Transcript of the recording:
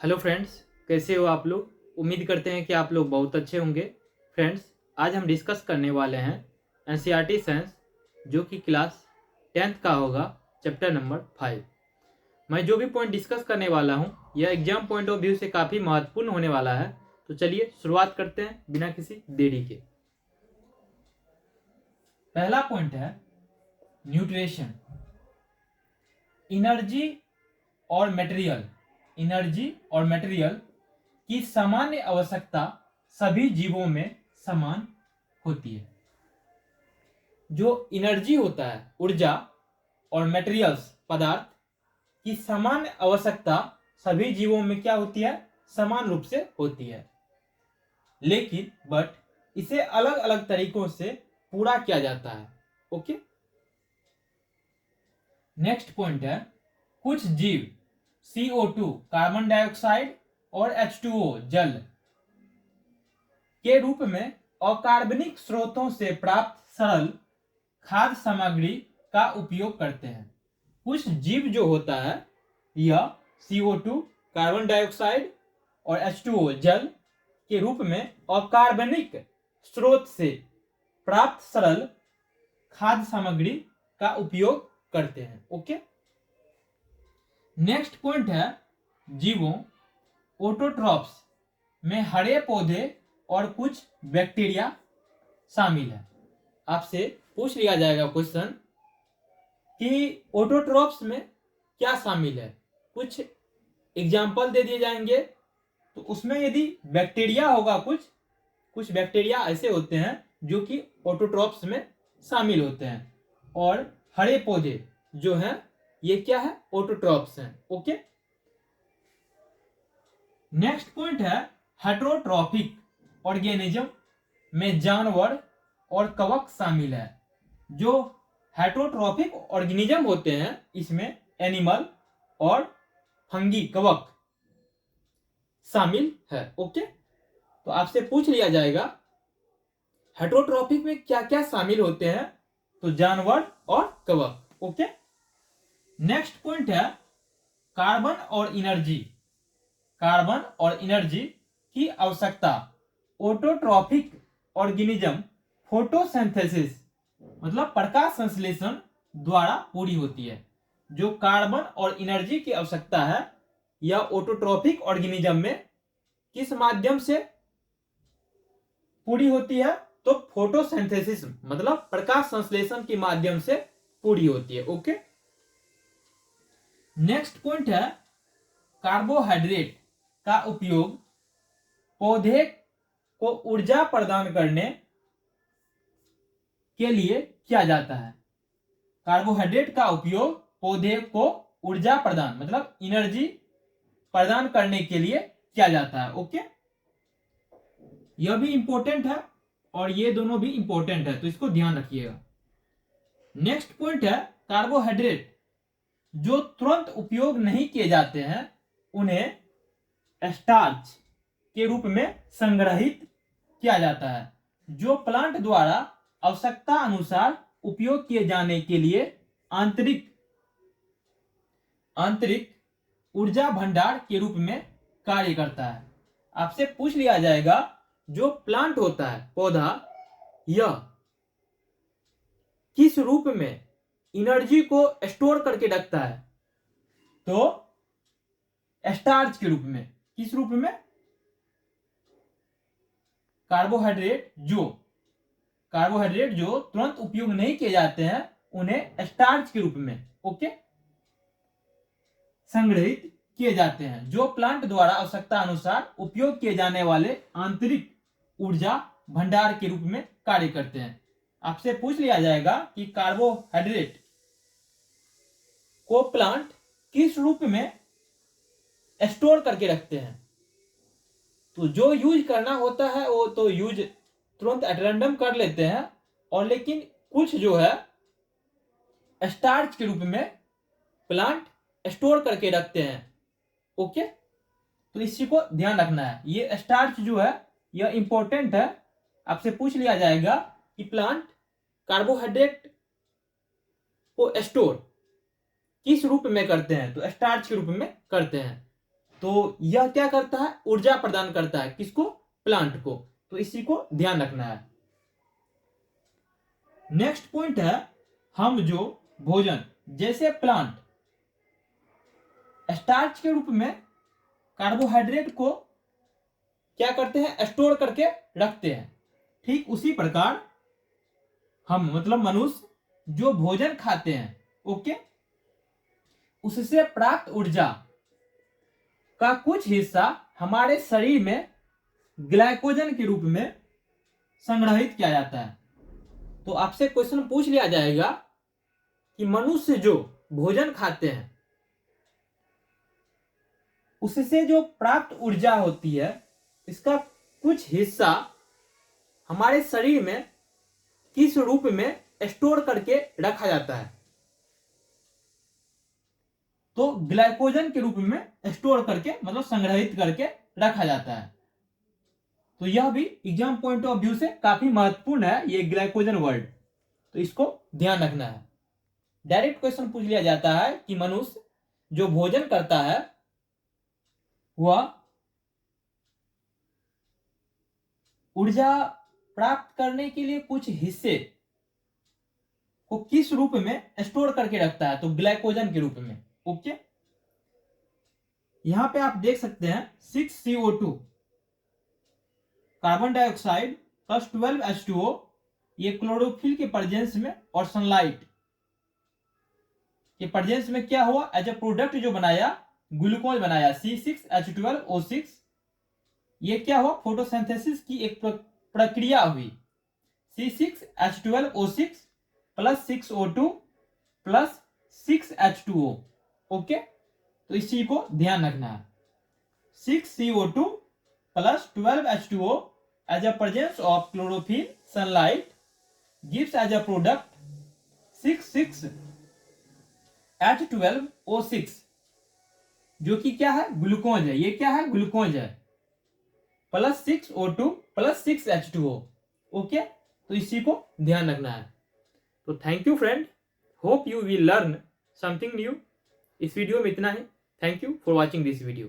Hello friends, कैसे हो आप लोग। उम्मीद करते हैं कि आप लोग बहुत अच्छे होंगे। फ्रेंड्स, आज हम डिस्कस करने वाले हैं एनसीईआरटी साइंस, जो कि क्लास 10th का होगा, चैप्टर नंबर 5। मैं जो भी पॉइंट डिस्कस करने वाला हूं, यह एग्जाम पॉइंट ऑफ व्यू से काफ़ी महत्वपूर्ण होने वाला है। तो चलिए शुरुआत करते हैं बिना किसी देरी के। पहला पॉइंट है न्यूट्रिशन। एनर्जी और मटेरियल की सामान्य आवश्यकता सभी जीवों में समान होती है। जो एनर्जी होता है, ऊर्जा, और मटेरियल्स, पदार्थ, की सामान्य आवश्यकता सभी जीवों में क्या होती है? समान रूप से होती है। लेकिन इसे अलग अलग तरीकों से पूरा किया जाता है। ओके, नेक्स्ट पॉइंट है कुछ जीव CO2, कार्बन डाइऑक्साइड, और H2O, जल, के रूप में अकार्बनिक स्रोतों से प्राप्त सरल खाद्य सामग्री का उपयोग करते हैं। कुछ जीव जो होता है, यह CO2, कार्बन डाइऑक्साइड, और H2O, जल, के रूप में अकार्बनिक स्रोत से प्राप्त सरल खाद्य सामग्री का उपयोग करते हैं। ओके, नेक्स्ट पॉइंट है जीवों, ऑटोट्रॉफ्स, में हरे पौधे और कुछ बैक्टीरिया शामिल है। आपसे पूछ लिया जाएगा क्वेश्चन कि ऑटोट्रॉफ्स में क्या शामिल है, कुछ एग्जाम्पल दे दिए जाएंगे। तो उसमें यदि बैक्टीरिया होगा, कुछ बैक्टीरिया ऐसे होते हैं जो कि ऑटोट्रॉफ्स में शामिल होते हैं, और हरे पौधे जो हैं ये क्या है? ऑटोट्रॉफ्स हैं। ओके, नेक्स्ट पॉइंट है हेटेरोट्रॉफिक ऑर्गेनिज्म, में जानवर और कवक शामिल है। जो हेटेरोट्रॉफिक ऑर्गेनिज्म होते हैं, इसमें एनिमल और फंगी, कवक, शामिल है। ओके, तो आपसे पूछ लिया जाएगा हेटेरोट्रॉफिक में क्या क्या शामिल होते हैं, तो जानवर और कवक। ओके, नेक्स्ट पॉइंट है कार्बन और एनर्जी की आवश्यकता ऑटोट्रॉफिक ऑर्गेनिज्म फोटोसिंथेसिस, मतलब प्रकाश संश्लेषण, द्वारा पूरी होती है। जो कार्बन और एनर्जी की आवश्यकता है, यह ऑटोट्रॉफिक ऑर्गेनिज्म में किस माध्यम से पूरी होती है? तो फोटोसिंथेसिस, मतलब प्रकाश संश्लेषण के माध्यम से पूरी होती है। ओके, नेक्स्ट पॉइंट है कार्बोहाइड्रेट का उपयोग पौधे को ऊर्जा प्रदान करने के लिए किया जाता है। कार्बोहाइड्रेट का उपयोग पौधे को ऊर्जा प्रदान, मतलब एनर्जी प्रदान करने के लिए किया जाता है। ओके, यह भी इंपॉर्टेंट है और ये दोनों भी इंपॉर्टेंट है, तो इसको ध्यान रखिएगा। नेक्स्ट पॉइंट है कार्बोहाइड्रेट जो तुरंत उपयोग नहीं किए जाते हैं, उन्हें स्टार्च के रूप में संग्रहित किया जाता है। जो प्लांट द्वारा आवश्यकता अनुसार उपयोग किए जाने के लिए आंतरिक ऊर्जा भंडार के रूप में कार्य करता है। आपसे पूछ लिया जाएगा जो प्लांट होता है, पौधा, यह किस रूप में एनर्जी को स्टोर करके रखता है? तो स्टार्च के रूप में। किस रूप में? कार्बोहाइड्रेट जो तुरंत उपयोग नहीं किए जाते हैं, उन्हें स्टार्च के रूप में, ओके, संग्रहित किए जाते हैं। जो प्लांट द्वारा आवश्यकता अनुसार उपयोग किए जाने वाले आंतरिक ऊर्जा भंडार के रूप में कार्य करते हैं। आपसे पूछ लिया जाएगा कि कार्बोहाइड्रेट को प्लांट किस रूप में स्टोर करके रखते हैं? तो जो यूज करना होता है वो तो यूज तुरंत एट रैंडम कर लेते हैं, और लेकिन कुछ जो है स्टार्च के रूप में प्लांट स्टोर करके रखते हैं। ओके, तो इसी को ध्यान रखना है। ये स्टार्च जो है यह इंपॉर्टेंट है। आपसे पूछ लिया जाएगा कि प्लांट कार्बोहाइड्रेट को स्टोर किस रूप में करते हैं, तो स्टार्च के रूप में करते हैं। तो यह क्या करता है, ऊर्जा प्रदान करता है, किसको, प्लांट को। तो इसी को ध्यान रखना है। नेक्स्ट पॉइंट है, हम जो भोजन, जैसे प्लांट स्टार्च के रूप में कार्बोहाइड्रेट को क्या करते हैं, स्टोर करके रखते हैं, ठीक उसी प्रकार हम मतलब मनुष्य जो भोजन खाते हैं, ओके, उससे प्राप्त ऊर्जा का कुछ हिस्सा हमारे शरीर में ग्लाइकोजन के रूप में संग्रहित किया जाता है। तो आपसे क्वेश्चन पूछ लिया जाएगा कि मनुष्य जो भोजन खाते हैं उससे जो प्राप्त ऊर्जा होती है, इसका कुछ हिस्सा हमारे शरीर में किस रूप में स्टोर करके रखा जाता है। तो ग्लाइकोजन के रूप में स्टोर करके मतलब संग्रहित करके रखा जाता है। तो यह भी एग्जाम पॉइंट ऑफ व्यू से काफी महत्वपूर्ण है, ये ग्लाइकोजन वर्ड, तो इसको ध्यान रखना है। डायरेक्ट क्वेश्चन पूछ लिया जाता है कि मनुष्य जो भोजन करता है वह ऊर्जा प्राप्त करने के लिए कुछ हिस्से को किस रूप में स्टोर करके रखता है, तो ग्लाइकोजन के रूप में, ओके। यहां पे आप देख सकते हैं 6CO2 carbon dioxide plus 12H2O, ये क्लोरोफिल के प्रेजेंस में और सनलाइट के प्रेजेंस में क्या हुआ, एज ए प्रोडक्ट जो बनाया, ग्लूकोज बनाया C6H12O6। ये क्या हुआ, फोटोसिंथेसिस की एक प्रक्रिया हुई, C6H12O6 plus 6O2 plus 6H2O, okay. तो इसी को ध्यान रखना है, 6CO2 plus 12H2O as a presence of chlorophyll sunlight gives as a product 6H12O6, जो कि क्या है, ग्लूकोज है। ये क्या है, ग्लूकोज है, plus 6O2 plus 6H2O, okay. तो इसी को ध्यान रखना है। तो thank you friend, hope you will learn something new. इस वीडियो में इतना ही। Thank you for watching this video.